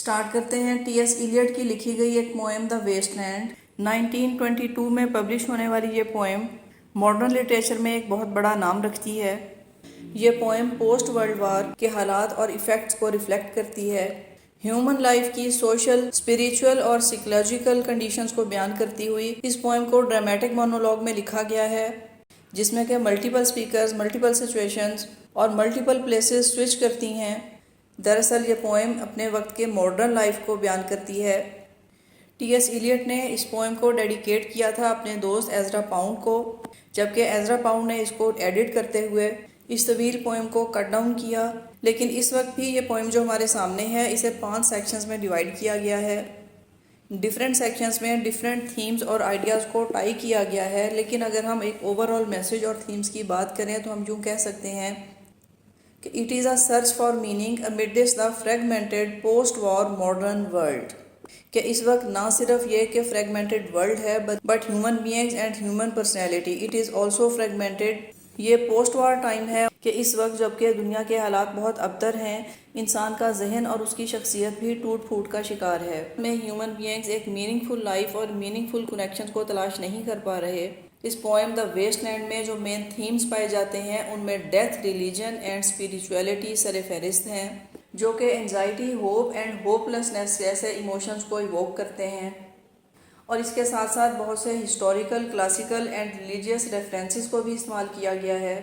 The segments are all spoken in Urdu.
اسٹارٹ کرتے ہیں ٹی ایس ایلیٹ کی لکھی گئی ایک پوئم دا ویسٹ لینڈ۔ 1922 میں پبلش ہونے والی یہ پوئم ماڈرن لٹریچر میں ایک بہت بڑا نام رکھتی ہے۔ یہ پوئم پوسٹ ورلڈ وار کے حالات اور ایفیکٹس کو ریفلیکٹ کرتی ہے۔ ہیومن لائف کی سوشل، اسپریچول اور سائیکولوجیکل کنڈیشنز کو بیان کرتی ہوئی اس پوئم کو ڈرامیٹک مونولوگ میں لکھا گیا ہے، جس میں کہ ملٹیپل سپیکرز، ملٹیپل سچویشنز اور ملٹیپل پلیسز سوئچ کرتی ہیں۔ دراصل یہ پوئم اپنے وقت کے ماڈرن لائف کو بیان کرتی ہے۔ ٹی ایس ایلیٹ نے اس پوئم کو ڈیڈیکیٹ کیا تھا اپنے دوست ایزرا پاؤنڈ کو، جبکہ ایزرا پاؤنڈ نے اس کو ایڈٹ کرتے ہوئے اس طویل پوئم کو کٹ ڈاؤن کیا۔ لیکن اس وقت بھی یہ پوئم جو ہمارے سامنے ہے اسے 5 سیکشنز میں ڈیوائیڈ کیا گیا ہے۔ ڈیفرنٹ سیکشنز میں ڈیفرنٹ تھیمز اور آئیڈیاز کو ٹائی کیا گیا ہے، لیکن اگر ہم ایک اوور آل میسج اور تھیمز کی بات کریں تو ہم یوں کہہ سکتے ہیں کہ it is a search for meaning amidst the fragmented post war modern world, کہ اس وقت نہ صرف یہ کہ فریگمنٹڈ ورلڈ ہے but human beings and human personality it is also fragmented. یہ پوسٹ وار ٹائم ہے کہ اس وقت جبکہ دنیا کے حالات بہت ابتر ہیں، انسان کا ذہن اور اس کی شخصیت بھی ٹوٹ پھوٹ کا شکار ہے۔ میں ہیومن بینگز ایک میننگ فل لائف اور میننگ فل کنیکشنز کو تلاش نہیں کر پا رہے۔ اس پوئم دا ویسٹ لینڈ میں جو مین تھیمز پائے جاتے ہیں ان میں ڈیتھ، ریلیجن اینڈ اسپریچولیٹی سر فہرست ہیں، جو کہ anxiety, hope and hope lessons جیسے ایموشنز کو ایووک کرتے ہیں، اور اس کے ساتھ ساتھ بہت سے historical, classical and religious references کو بھی استعمال کیا گیا ہے۔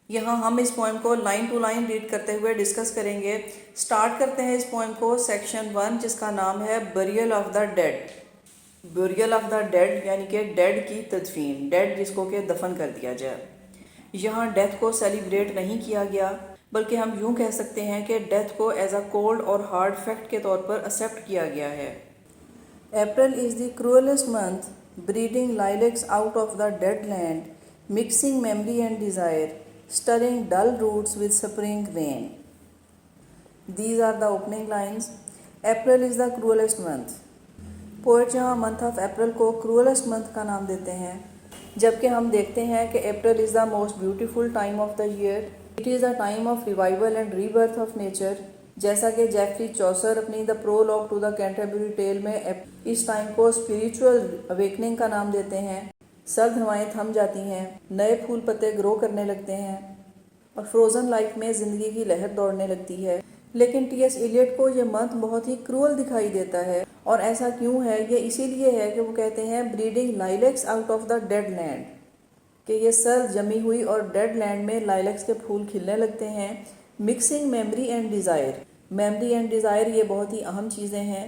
یہاں ہم اس پوئم کو لائن ٹو لائن ریڈ کرتے ہوئے ڈسکس کریں گے۔ سٹارٹ کرتے ہیں اس پوئم کو سیکشن 1 جس کا نام ہے burial of the dead. Burial of the dead یعنی کہ ڈیڈ کی تدفین، ڈیڈ جس کو کہ دفن کر دیا جائے۔ یہاں ڈیتھ کو سیلیبریٹ نہیں کیا گیا، بلکہ ہم یوں کہہ سکتے ہیں کہ ڈیتھ کو ایز اے کولڈ اور ہارڈ فیکٹ کے طور پر ایکسیپٹ کیا گیا ہے۔ April is the cruelest month, breeding lilacs out of the dead land, mixing memory and desire, stirring dull roots with spring rain. These are the opening lines. April is the cruelest month. Poet یہاں منتھ آف اپریل کو cruelest month کا نام دیتے ہیں، جبکہ ہم دیکھتے ہیں کہ April is the most beautiful time of the year. It is a time of revival and rebirth of nature. جیسا کہ جیفری چوسر اپنی the prologue to the Canterbury tale میں اس ٹائم کو اسپریچول اویکننگ کا نام دیتے ہیں۔ سرد ہوائیں تھم جاتی ہیں، نئے پھول پتے گرو کرنے لگتے ہیں اور فروزن لائف میں زندگی کی لہر دوڑنے لگتی ہے۔ لیکن ٹی ایس ایلیٹ کو یہ منتھ بہت ہی کرول دکھائی دیتا ہے، اور ایسا کیوں ہے؟ یہ اسی لیے ہے کہ وہ کہتے ہیں breeding lilacs out of the dead land, کہ یہ سرد جمی ہوئی اور ڈیڈ لینڈ میں لائلیکس کے پھول کھلنے لگتے ہیں۔ Mixing memory and desire, memory and desire یہ بہت ہی اہم چیزیں ہیں۔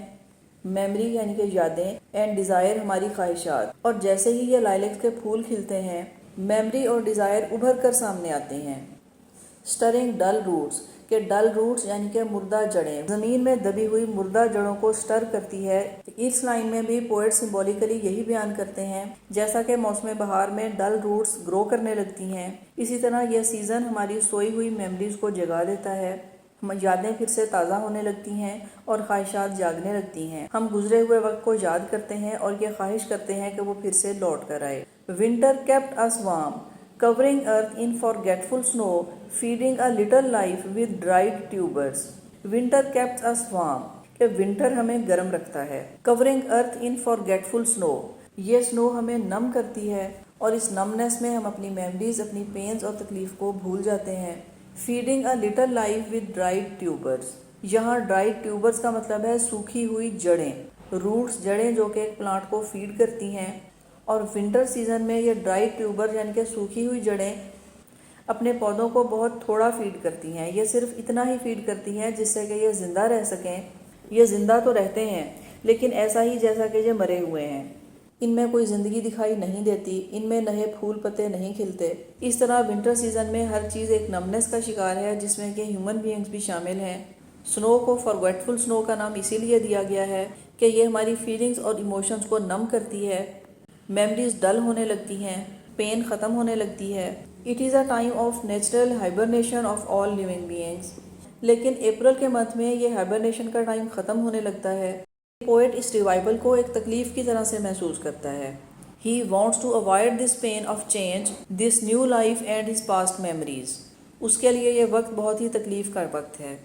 میموری یعنی کہ یادیں، اینڈ ڈیزائر ہماری خواہشات، اور جیسے ہی یہ لائلیکس کے پھول کھلتے ہیں میموری اور ڈیزائر ابھر کر سامنے آتے ہیں۔ سٹرنگ ڈل روٹس، کہ ڈل روٹس یعنی کہ مردہ جڑیں، زمین میں دبی ہوئی مردہ جڑوں کو سٹر کرتی ہے۔ اس لائن میں بھی پوئٹ سمبولیکلی یہی بیان کرتے ہیں، جیسا کہ موسم بہار میں ڈل روٹس گرو کرنے لگتی ہیں، اسی طرح یہ سیزن ہماری سوئی ہوئی میموریز کو جگا دیتا ہے، یادیں پھر سے تازہ ہونے لگتی ہیں اور خواہشات جاگنے لگتی ہیں۔ ہم گزرے ہوئے وقت کو یاد کرتے ہیں اور یہ خواہش کرتے ہیں کہ وہ پھر سے لوٹ کر آئے۔ Winter kept us warm, covering earth in forgetful snow, feeding a little life with dried tubers. Winter kept us warm، کہ ونٹر ہمیں گرم رکھتا ہے۔ covering earth in forgetful snow، یہ سنو ہمیں نم کرتی ہے اور اس نمنس میں ہم اپنی میموریز، اپنی پینز اور تکلیف کو بھول جاتے ہیں۔ Feeding a little life with dried tubers, یہاں ڈرائیڈ ٹیوبرز کا مطلب ہے سوکھی ہوئی جڑیں، روٹس جڑیں جو کہ ایک پلانٹ کو فیڈ کرتی ہیں، اور ونٹر سیزن میں یہ ڈرائیڈ ٹیوبر یعنی کہ سوکھی ہوئی جڑیں اپنے پودوں کو بہت تھوڑا فیڈ کرتی ہیں، یہ صرف اتنا ہی فیڈ کرتی ہیں جس سے کہ یہ زندہ رہ سکیں۔ یہ زندہ تو رہتے ہیں لیکن ایسا ہی جیسا کہ یہ مرے ہوئے ہیں، ان میں کوئی زندگی دکھائی نہیں دیتی، ان میں نئے پھول پتے نہیں کھلتے۔ اس طرح ونٹر سیزن میں ہر چیز ایک نمنس کا شکار ہے، جس میں کہ ہیومن بینگز بھی شامل ہیں۔ سنو کو فارگیٹفل سنو کا نام اسی لیے دیا گیا ہے کہ یہ ہماری فیلنگز اور ایموشنز کو نم کرتی ہے، میموریز ڈل ہونے لگتی ہیں، پین ختم ہونے لگتی ہے۔ It is a time of natural hibernation of all living beings, لیکن اپریل کے منتھ میں یہ ہائبرنیشن کا ٹائم ختم ہونے لگتا ہے۔ پوئٹ اس ریوائول کو ایک تکلیف کی طرح سے محسوس کرتا ہے۔ He wants to avoid this pain of change, this new life and his past memories. اس کے لیے یہ وقت بہت ہی تکلیف کا وقت ہے۔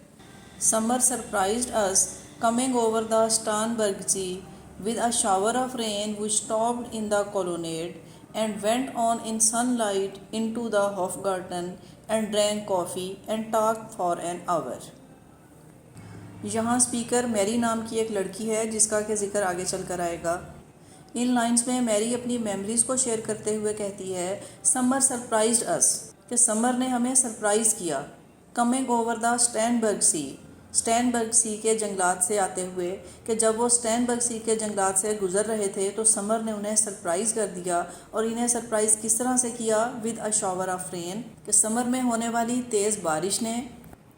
Summer surprised us coming over the Starnberg Sea with a shower of rain which stopped in the colonnade and went on in sunlight into the Hofgarten and drank coffee and talked for an hour. یہاں اسپیکر میری نام کی ایک لڑکی ہے جس کا کہ ذکر آگے چل کر آئے گا. ان لائنز میں میری اپنی میموریز کو شیئر کرتے ہوئے کہتی ہے سمر سرپرائزڈ اس کہ سمر نے ہمیں سرپرائز کیا. کمنگ اوور دا اسٹینبرگ سی، اسٹینبرگ سی کے جنگلات سے آتے ہوئے کہ جب وہ اسٹینبرگ سی کے جنگلات سے گزر رہے تھے تو سمر نے انہیں سرپرائز کر دیا. اور انہیں سرپرائز کس طرح سے کیا؟ With a shower of rain کہ سمر میں ہونے والی تیز بارش نے.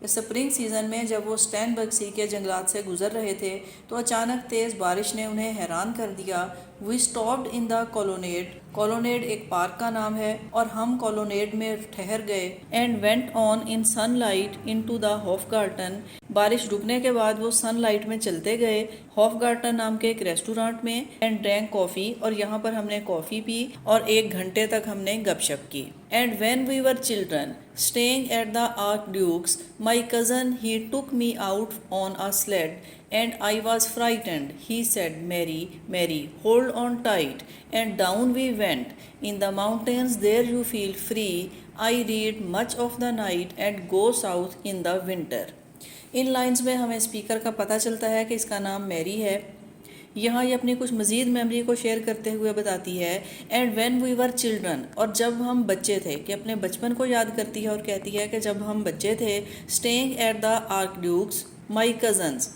سپرنگ سیزن میں جب وہ اسٹینبرگ سی کے جنگلات سے گزر رہے تھے تو اچانک تیز بارش نے انہیں حیران کر دیا. وی اسٹاپڈ ان دا کولونیڈ، کولونیڈ ایک پارک کا نام ہے، اور ہم کولونیڈ میں ٹھہر گئے. And went on in sunlight into the Hofgarten, بارش رکنے کے بعد وہ سن لائٹ میں چلتے گئے ہوف گارٹن نام کے ایک ریسٹورانٹ میں. اینڈ ڈرینک کافی، اور یہاں پر ہم نے کافی پی اور 1 گھنٹے تک ہم نے گپ شپ کی. And when we were children staying at the Archduke's, my cousin he took me out on a sled and I was frightened. He said, Mary, Mary, hold on tight. And down we went. In the mountains there you feel free. I read much of the night and go south in the winter. In lines میں ہمیں اسپیکر کا پتہ چلتا ہے کہ اس کا نام میری ہے. یہاں یہ اپنی کچھ مزید میموری کو شیئر کرتے ہوئے بتاتی ہے and when we were children, اور جب ہم بچے تھے، کہ اپنے بچپن کو یاد کرتی ہے اور کہتی ہے کہ جب ہم بچے تھے. Staying at the archduke's my cousins,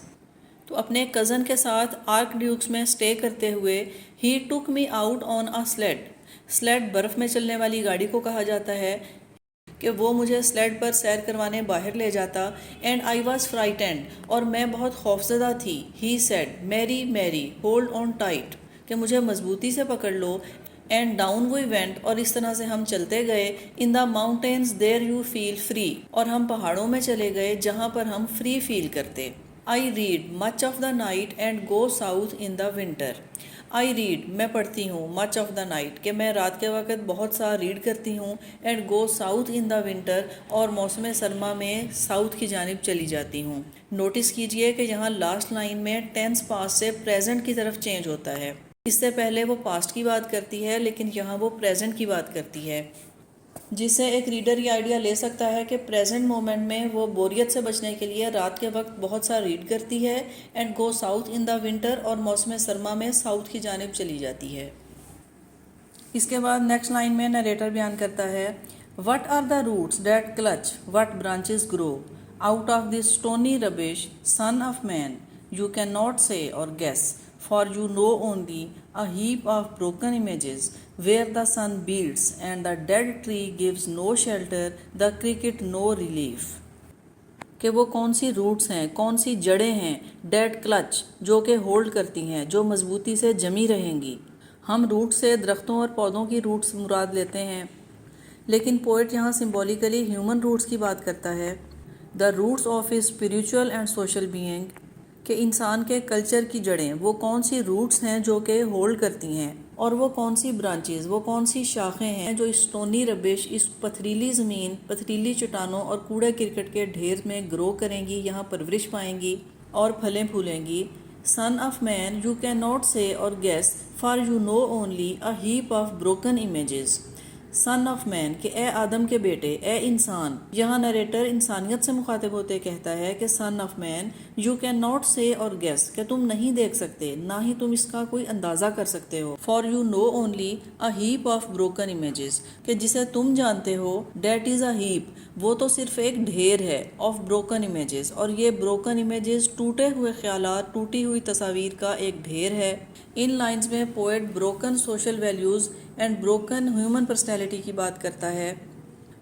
تو اپنے کزن کے ساتھ آرک ڈیوکس میں اسٹے کرتے ہوئے. He took me out on a sled, sled برف میں چلنے والی گاڑی کو کہا جاتا ہے، کہ وہ مجھے سلیڈ پر سیر کروانے باہر لے جاتا. اینڈ آئی واز فرائٹنڈ، اور میں بہت خوفزدہ تھی. ہی سیڈ میری میری ہولڈ آن ٹائٹ کہ مجھے مضبوطی سے پکڑ لو. اینڈ ڈاؤن وی وینٹ، اور اس طرح سے ہم چلتے گئے. In the mountains there you feel free, اور ہم پہاڑوں میں چلے گئے جہاں پر ہم فری فیل کرتے. I read much of the night and go south in the winter. I read میں پڑھتی ہوں، مچ آف دا نائٹ کہ میں رات کے وقت بہت سا ریڈ کرتی ہوں. And go south in the winter, اور موسم سرما میں ساؤتھ کی جانب چلی جاتی ہوں. نوٹس کیجئے کہ یہاں لاسٹ لائن میں ٹینس پاسٹ سے پریزنٹ کی طرف چینج ہوتا ہے. اس سے پہلے وہ پاسٹ کی بات کرتی ہے لیکن یہاں وہ پریزنٹ کی بات کرتی ہے، جس سے ایک ریڈر یہ آئیڈیا لے سکتا ہے کہ پریزنٹ مومنٹ میں وہ بوریت سے بچنے کے لیے رات کے وقت بہت سا ریڈ کرتی ہے. And go south in the winter, اور موسم سرما میں ساؤتھ کی جانب چلی جاتی ہے. اس کے بعد نیکسٹ لائن میں نریٹر بیان کرتا ہے what are the roots that clutch what branches grow out of this stony rubbish son of man you cannot say or guess for you know only a heap of broken images where the sun beats and the dead tree gives no shelter, the cricket no relief. کہ وہ کون سی روٹس ہیں، کون سی جڑیں ہیں، ڈیڈ کلچ جو کہ ہولڈ کرتی ہیں، جو مضبوطی سے جمی رہیں گی. ہم روٹ سے درختوں اور پودوں کی روٹس مراد لیتے ہیں، لیکن پوئٹ یہاں سمبولیکلی ہیومن روٹس کی بات کرتا ہے. The roots of his spiritual and social being, کہ انسان کے کلچر کی جڑیں وہ کون سی روٹس ہیں جو کہ ہولڈ کرتی ہیں، اور وہ کون سی برانچز، وہ کون سی شاخیں ہیں جو اس اسٹونی ربش، اس پتھریلی زمین، پتھریلی چٹانوں اور کوڑے کرکٹ کے ڈھیر میں گرو کریں گی، یہاں پرورش پائیں گی اور پھلیں پھولیں گی. Son of man you cannot say or guess for you know only a heap of broken images. Son of man کہ اے آدم کے بیٹے، اے انسان. یہاں نریٹر انسانیت سے مخاطب ہوتے کہتا ہے کہ son of man you cannot say or gas کہ تم نہیں دیکھ سکتے، نہ ہی تم اس کا کوئی اندازہ کر سکتے ہو. For you know only a heap of broken images کہ جسے تم جانتے ہو، دیٹ از اے ہیپ وہ تو صرف ایک ڈھیر ہے، آف بروکن امیجز، اور یہ بروکن امیجز ٹوٹے ہوئے خیالات، ٹوٹی ہوئی تصاویر کا ایک ڈھیر ہے. ان لائنز میں poet broken social values and broken human personality کی بات کرتا ہے.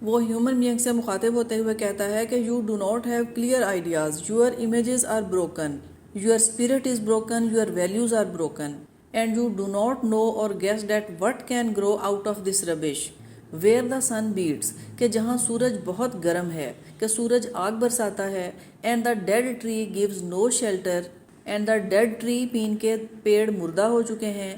وہ ہیومن بینگ سے مخاطب ہوتے ہوئے کہتا ہے کہ you do not have clear ideas, your images are broken, your spirit is broken, your values are broken, and you do not know or guess that what can grow out of this rubbish where the sun beats کہ جہاں سورج بہت گرم ہے، کہ سورج آگ برساتا ہے. And the dead tree gives no shelter, and the dead tree پین کے پیڑ مردہ ہو چکے ہیں.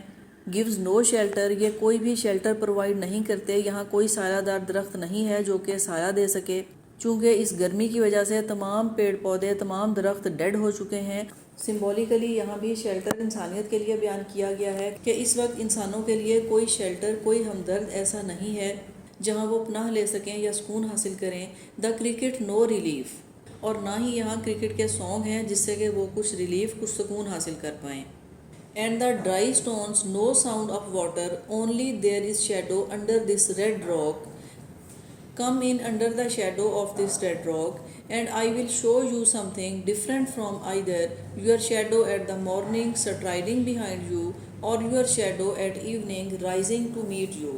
گیوز نو شیلٹر یہ کوئی بھی شیلٹر پرووائڈ نہیں کرتے، یہاں کوئی سایہ دار درخت نہیں ہے جو کہ سایہ دے سکے، چونکہ اس گرمی کی وجہ سے تمام پیڑ پودے، تمام درخت ڈیڈ ہو چکے ہیں. سمبولیکلی یہاں بھی شیلٹر انسانیت کے لیے بیان کیا گیا ہے کہ اس وقت انسانوں کے لیے کوئی شیلٹر، کوئی ہمدرد ایسا نہیں ہے جہاں وہ پناہ لے سکیں یا سکون حاصل کریں. دا کرکٹ نو ریلیف، اور نہ ہی یہاں کرکٹ کے سانگ ہیں جس سے کہ وہ کچھ ریلیف، کچھ سکون حاصل کر پائیں. And the dry stones no sound of water only there is shadow under this red rock. Come in under the shadow of this red rock, and I will show you something different from either your shadow at the morning striding behind you, or your shadow at evening rising to meet you.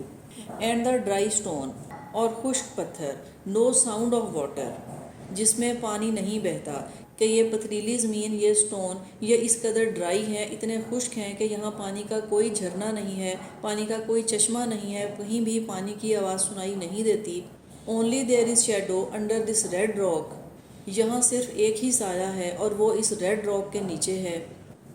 And the dry stone, اور خشک پتھر، no sound of water، جس میں پانی نہیں بہتا، کہ یہ پتھریلی زمین، یہ سٹون، یہ اس قدر ڈرائی ہیں، اتنے خشک ہیں کہ یہاں پانی کا کوئی جھرنا نہیں ہے، پانی کا کوئی چشمہ نہیں ہے، کہیں بھی پانی کی آواز سنائی نہیں دیتی. Only there is shadow under this red rock. یہاں صرف ایک ہی سایہ ہے اور وہ اس ریڈ راک کے نیچے ہے.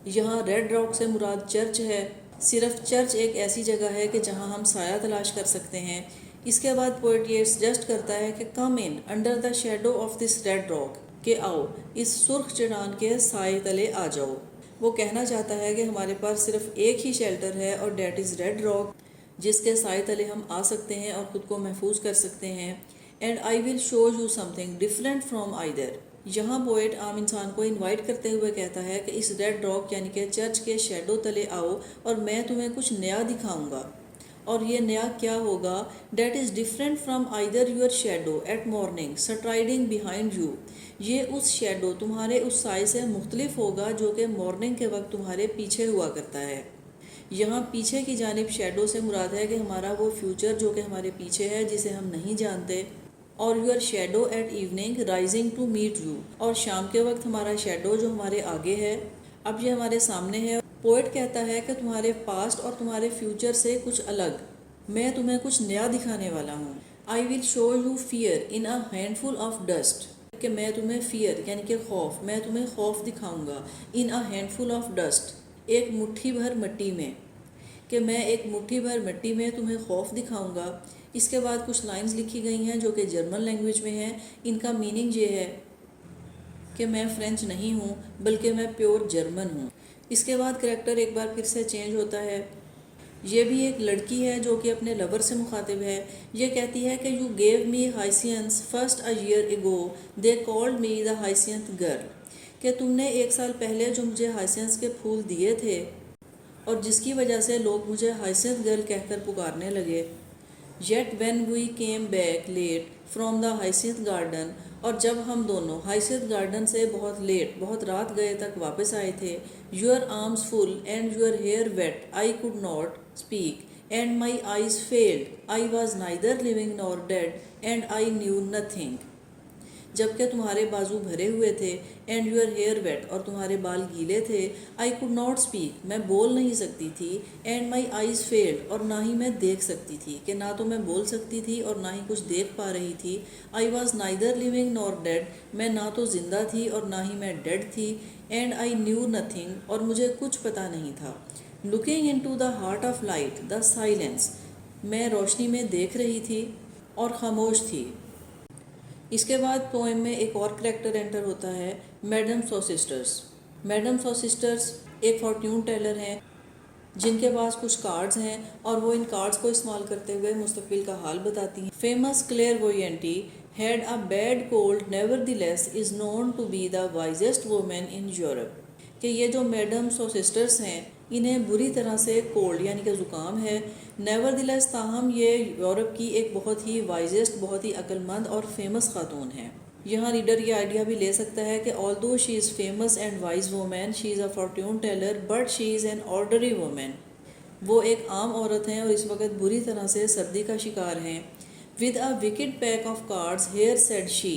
یہاں ریڈ راک سے مراد چرچ ہے. صرف چرچ ایک ایسی جگہ ہے کہ جہاں ہم سایہ تلاش کر سکتے ہیں. اس کے بعد پوئٹ یہ سجیسٹ کرتا ہے کہ come in under the shadow of this red rock, کہ آؤ اس سرخ چٹان کے سائے تلے آ جاؤ. وہ کہنا چاہتا ہے کہ ہمارے پاس صرف ایک ہی شیلٹر ہے اور دیٹ از ریڈ راک، جس کے سائے تلے ہم آ سکتے ہیں اور خود کو محفوظ کر سکتے ہیں. And I will show you some thing different from either. یہاں پوئٹ عام انسان کو انوائٹ کرتے ہوئے کہتا ہے کہ اس ریڈ راک یعنی کہ چرچ کے شیڈو تلے آؤ اور میں تمہیں کچھ نیا دکھاؤں گا. اور یہ نیا کیا ہوگا؟ That is different from either your shadow at morning striding behind you. یہ اس شیڈو، تمہارے اس سائے سے مختلف ہوگا جو کہ مارننگ کے وقت تمہارے پیچھے ہوا کرتا ہے. یہاں پیچھے کی جانب شیڈو سے مراد ہے کہ ہمارا وہ فیوچر جو کہ ہمارے پیچھے ہے، جسے ہم نہیں جانتے. اور your shadow at evening rising to meet you, اور شام کے وقت ہمارا شیڈو جو ہمارے آگے ہے، اب یہ ہمارے سامنے ہے. پوئٹ کہتا ہے کہ تمہارے پاسٹ اور تمہارے فیوچر سے کچھ الگ میں تمہیں کچھ نیا دکھانے والا ہوں. I will show you fear in a handful of dust, کہ میں تمہیں فیئر یعنی کہ خوف، میں تمہیں خوف دکھاؤں گا. In a handful of dust, ایک مٹھی بھر مٹی میں، کہ میں ایک مٹھی بھر مٹی میں تمہیں خوف دکھاؤں گا. اس کے بعد کچھ لائنز لکھی گئی ہیں جو کہ جرمن لینگویج میں ہیں. ان کا میننگ یہ ہے کہ میں فرینچ نہیں ہوں بلکہ میں پیور جرمن ہوں. اس کے بعد کریکٹر ایک بار پھر سے چینج ہوتا ہے. یہ بھی ایک لڑکی ہے جو کہ اپنے لور سے مخاطب ہے. یہ کہتی ہے کہ you gave me hyacinths first a year ago they called me the ہائسینتھ girl, کہ تم نے 1 سال پہلے جو مجھے ہائسینس کے پھول دیے تھے اور جس کی وجہ سے لوگ مجھے ہائسینتھ گرل کہہ کر پکارنے لگے. Yet when we came back late from the hyacinth garden, اور جب ہم دونوں ہائسینتھ گارڈن سے بہت لیٹ، بہت رات گئے تک واپس آئے تھے. Your arms full and your hair wet I could not speak and my eyes failed I was neither living nor dead and I knew nothing. جبکہ تمہارے بازو بھرے ہوئے تھے، اینڈ یور ہیئر ویٹ، اور تمہارے بال گیلے تھے. آئی کوڈ ناٹ اسپیک، میں بول نہیں سکتی تھی. اینڈ مائی آئیز فیلڈ، اور نہ ہی میں دیکھ سکتی تھی، کہ نہ تو میں بول سکتی تھی اور نہ ہی کچھ دیکھ پا رہی تھی. I was neither living nor dead, میں نہ تو زندہ تھی اور نہ ہی میں ڈیڈ تھی. اینڈ آئی نیو نتھنگ، اور مجھے کچھ پتہ نہیں تھا. Looking into the heart of light the silence, میں روشنی میں دیکھ رہی تھی اور خاموش تھی. اس کے بعد پوئم میں ایک اور کریکٹر انٹر ہوتا ہے، میڈم سوسسٹرس. میڈم سوسسٹرس ایک فارچیون ٹیلر ہیں جن کے پاس کچھ کارڈز ہیں اور وہ ان کارڈز کو استعمال کرتے ہوئے مستقبل کا حال بتاتی ہیں. Famous clairvoyant had a bad cold nevertheless is known to be the wisest woman in Europe، کہ یہ جو میڈم سوسسٹرس ہیں انہیں بری طرح سے کولڈ یعنی کہ زکام ہے. نیوردلیس، تاہم یہ یورپ کی ایک بہت ہی وائزسٹ، بہت ہی عقل مند اور فیمس خاتون ہیں. یہاں ریڈر یہ آئیڈیا بھی لے سکتا ہے کہ although she is famous and wise woman, she is a fortune teller, but she is an ordinary woman. وہ ایک عام عورت ہیں اور اس وقت بری طرح سے سردی کا شکار ہیں. With a wicked pack of cards, here said she,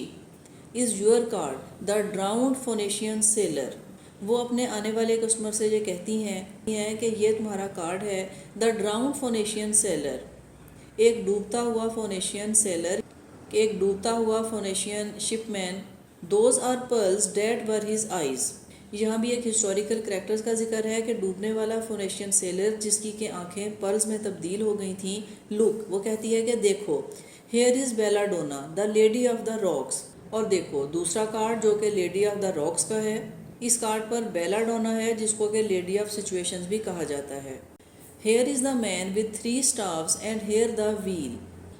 is your card, the drowned Phoenician sailor. وہ اپنے آنے والے کسٹمر سے یہ کہتی ہیں کہ یہ تمہارا کارڈ ہے. دا ڈراؤنڈ فونیشین سیلر، ایک ڈوبتا ہوا فونیشین سیلر، ایک ڈوبتا ہوا Phoenician shipman. Those are pearls that were his eyes. یہاں بھی ایک ہسٹوریکل کریکٹرز کا ذکر ہے کہ ڈوبنے والا فونیشین سیلر جس کی کہ آنکھیں پرلز میں تبدیل ہو گئی تھیں. لک، وہ کہتی ہے کہ دیکھو، here is Bella Donna the lady of the rocks. اور دیکھو دوسرا کارڈ جو کہ لیڈی آف دا راکس کا ہے. اس کارڈ پر بیلا ڈونا ہے جس کو کہ لیڈی آف سچویشنز بھی کہا جاتا ہے. Here is the man with 3 stars and here the wheel.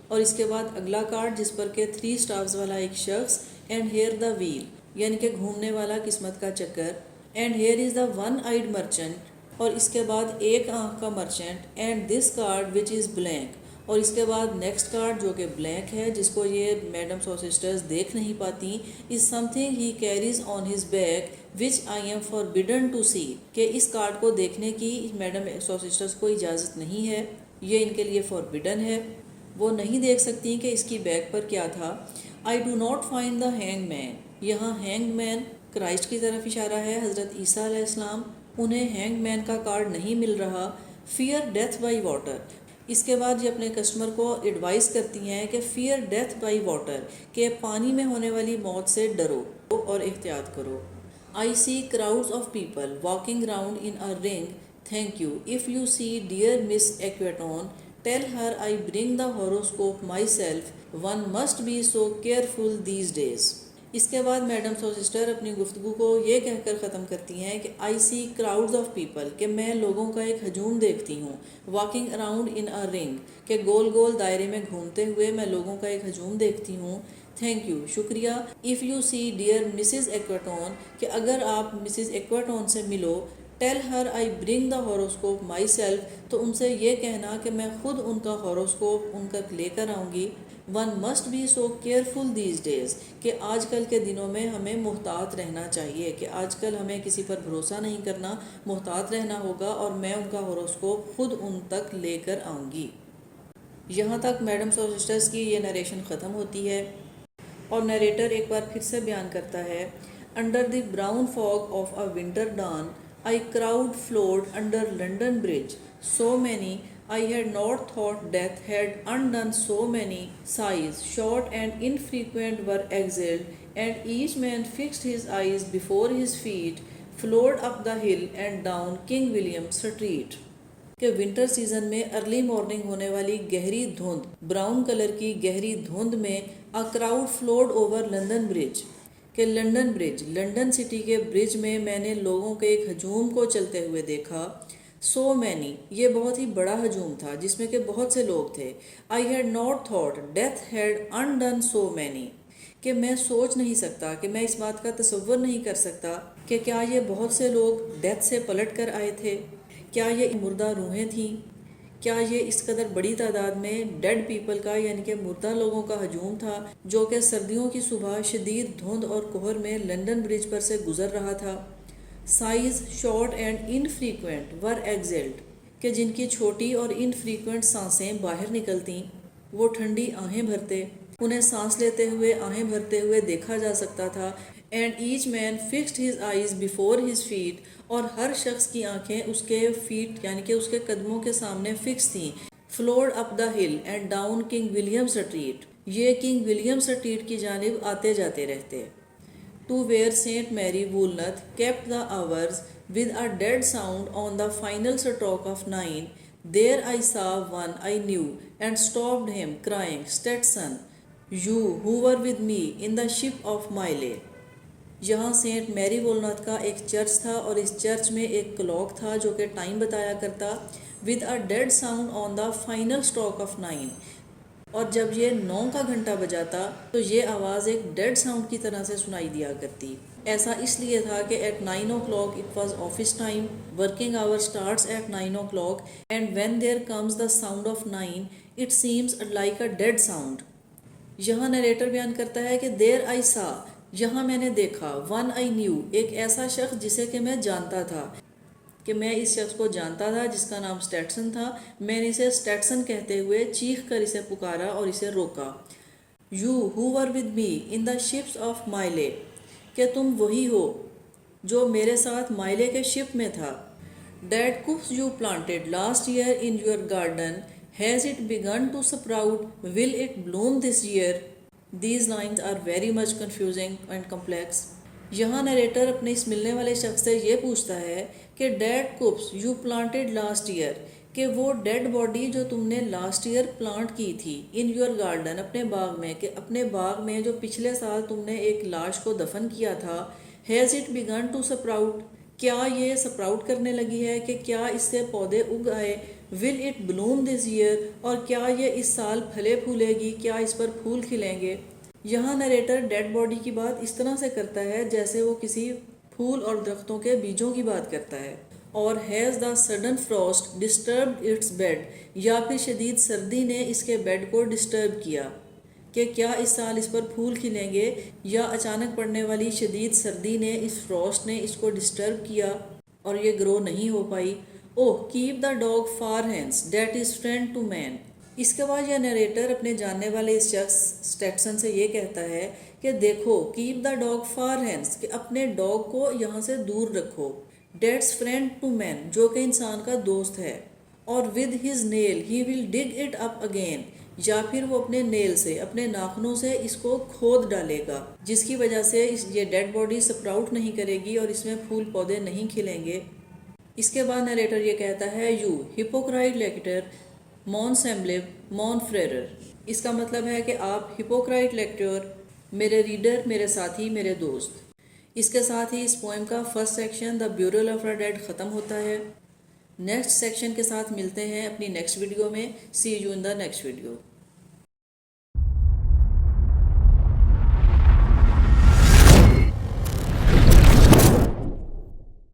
اور اس کے بعد اگلا کارڈ جس پر کہ 3 اسٹارز والا ایک شخص اینڈ ہیئر دا ویل یعنی کہ گھومنے والا قسمت کا چکر. And here is the one eyed merchant اور اس کے بعد ایک آنکھ کا merchant. And this card which is blank. اور اس کے بعد نیکسٹ کارڈ جو کہ بلینک ہے جس کو یہ میڈمس اور سسٹرز دیکھ نہیں پاتی. Is something he carries on his back which I am forbidden to see. کہ اس کارڈ کو دیکھنے کی میڈم اور سسٹرز کو اجازت نہیں ہے, یہ ان کے لیے فاربڈن ہے, وہ نہیں دیکھ سکتی کہ اس کی بیک پر کیا تھا. I do not find the hang man. یہاں ہینگ مین کرائسٹ کی طرف اشارہ ہے, حضرت عیسیٰ علیہ السلام. انہیں ہینگ مین کا کارڈ نہیں مل رہا. Fear death by water. اس کے بعد یہ اپنے کسٹمر کو ایڈوائز کرتی ہیں کہ فیئر ڈیتھ بائی واٹر کہ پانی میں ہونے والی موت سے ڈرو اور احتیاط کرو. I see crowds of people walking round in a ring. Thank you. If you see dear miss Equitone tell her I bring the horoscope myself. One must be so careful these days. اس کے بعد میڈمس اور سسٹر اپنی گفتگو کو یہ کہہ کر ختم کرتی ہیں کہ آئی سی کراؤڈز آف پیپل کہ میں لوگوں کا ایک ہجوم دیکھتی ہوں. واکنگ اراؤنڈ ان اے رنگ کہ گول گول دائرے میں گھومتے ہوئے میں لوگوں کا ایک ہجوم دیکھتی ہوں. تھینک یو شکریہ. If you see dear Mrs Equitone کہ اگر آپ مسز ایکویٹون سے ملو. Tell her I bring the horoscope myself تو ان سے یہ کہنا کہ میں خود ان کا ہاروسکوپ ان کا لے کر آؤں گی. One must be so careful these days کہ آج کل کے دنوں میں ہمیں محتاط رہنا چاہیے, کہ آج کل ہمیں کسی پر بھروسہ نہیں کرنا, محتاط رہنا ہوگا اور میں ان کا ہاروسکوپ خود ان تک لے کر آؤں گی. یہاں تک میڈمس اور سسٹرز کی یہ نریشن ختم ہوتی ہے اور نیریٹر ایک بار پھر سے بیان کرتا ہے. Under the brown fog of a winter dawn a crowd flowed under London Bridge. So many I had not thought death had undone so many sighs, short and infrequent were exhaled, and each man fixed his eyes before his feet, flowed up the hill and down King William Street. کہ ونٹر سیزن میں ارلی مارننگ ہونے والی گہری دھند, براؤن کلر کی گہری دھند میں a crowd flowed over London Bridge کہ لنڈن برج, لنڈن سٹی کے برج میں نے لوگوں کے ایک ہجوم کو چلتے ہوئے دیکھا. سو مینی یہ بہت ہی بڑا ہجوم تھا جس میں کہ بہت سے لوگ تھے. I had not thought death had undone so many کہ میں سوچ نہیں سکتا, کہ میں اس بات کا تصور نہیں کر سکتا کہ کیا یہ بہت سے لوگ ڈیتھ سے پلٹ کر آئے تھے, کیا یہ مردہ روحیں تھیں, کیا یہ اس قدر بڑی تعداد میں ڈیڈ پیپل کا یعنی کہ مردہ لوگوں کا ہجوم تھا جو کہ سردیوں کی صبح شدید دھند اور کوہر میں لنڈن برج پر سے گزر رہا تھا. سائز شارٹ اینڈ انفریکوینٹ ور ایگزلڈ کہ جن کی چھوٹی اور انفریکوینٹ سانسیں باہر نکلتیں, وہ ٹھنڈی آہیں بھرتے, انہیں سانس لیتے ہوئے آہیں بھرتے ہوئے دیکھا جا سکتا تھا. And each man fixed his eyes before his feet اور ہر شخص کی آنکھیں اس کے فیٹ یعنی کہ اس کے قدموں کے سامنے فکس تھیں. Fluid up the hill and down King William Street یہ کنگ ولیم اسٹریٹ کی جانب آتے جاتے رہتے. To where Saint Mary Woolnoth kept the hours with a dead sound on the final stroke of 9. There I saw one I knew and stopped him crying Stetson you who were with me in the ship of Mylae. یہاں سینٹ میری وولنت کا ایک چرچ تھا اور اس چرچ میں ایک کلاک تھا جو کہ ٹائم بتایا کرتا. With a dead sound on the final stroke of 9 اور جب یہ 9 کا گھنٹہ بجاتا تو یہ آواز ایک ڈیڈ ساؤنڈ کی طرح سے سنائی دیا کرتی. ایسا اس لیے تھا کہ at 9 o'clock it was office time, working hour starts at 9 o'clock and when there comes the sound of 9 it seems like a dead sound. یہاں نیریٹر بیان کرتا ہے کہ دیر آئی سا یہاں میں نے دیکھا, ون آئی نیو ایک ایسا شخص جسے کہ میں جانتا تھا, کہ میں اس شخص کو جانتا تھا جس کا نام اسٹیٹسن تھا. میں نے اسے اسٹیٹسن کہتے ہوئے چیخ کر اسے پکارا اور اسے روکا. You who were with me in the ships of Mylae کہ تم وہی ہو جو میرے ساتھ مائلے کے شپ میں تھا. Dead corpse you planted last year in your garden has it begun to sprout will it bloom this year. These lines are very much confusing and complex. یہاں نیریٹر اپنے اس ملنے والے شخص سے یہ پوچھتا ہے کہ dead corpse you planted last year کہ وہ ڈیڈ باڈی جو تم نے لاسٹ ایئر پلانٹ کی تھی ان یور گارڈن اپنے باغ میں, کہ اپنے باغ میں جو پچھلے سال تم نے ایک لاش کو دفن کیا تھا, ہیز اٹ بیگن ٹو سپراؤٹ، کیا یہ سپراؤٹ کرنے لگی ہے، کہ کیا اس سے پودے اگ آئے. ول اٹ بلوم دس ایئر، اور کیا یہ اس سال پھلے پھولے گی، کیا اس پر پھول کھلیں گے. یہاں نریٹر ڈیڈ باڈی کی بات اس طرح سے کرتا ہے جیسے وہ کسی پھول اور درختوں کے بیجوں کی بات کرتا ہے. اور has the sudden frost disturbed its bed, یا پھر شدید سردی نے اس کے بیڈ کو ڈسٹرب کیا، کہ کیا اس سال اس پر پھول کھلیں گے، یا اچانک پڑنے والی شدید سردی نے، اس فراسٹ نے اس کو ڈسٹرب کیا اور یہ گرو نہیں ہو پائی. Oh keep the dog far hence that is friend to men. اس کے بعد یہ نریٹر اپنے جاننے والے اس شخص اسٹیٹسن سے یہ کہتا ہے کہ دیکھو، cap the dog far hence, کہ اپنے ڈاگ کو یہاں سے دور رکھو. ڈیٹس فرینڈ ٹو مین، جو کہ انسان کا دوست ہے. اور with his nail he will dig it up again, یا پھر وہ اپنے نیل سے، اپنے ناخنوں سے اس کو کھود ڈالے گا، جس کی وجہ سے یہ ڈیڈ باڈی سپراؤٹ نہیں کرے گی اور اس میں پھول پودے نہیں کھلیں گے. اس کے بعد نریٹر یہ کہتا ہے یو ہپوکرائٹ لیکٹر مون سیمبلب مون فریرر. اس کا مطلب ہے کہ آپ ہپوکرائٹ لیکٹر، میرے ریڈر، میرے ساتھی، میرے دوست. اس کے ساتھ ہی اس پوئم کا first section the burial of the dead ختم ہوتا ہے. نیکسٹ سیکشن کے ساتھ ملتے ہیں اپنی نیکسٹ ویڈیو میں. See you in the next video.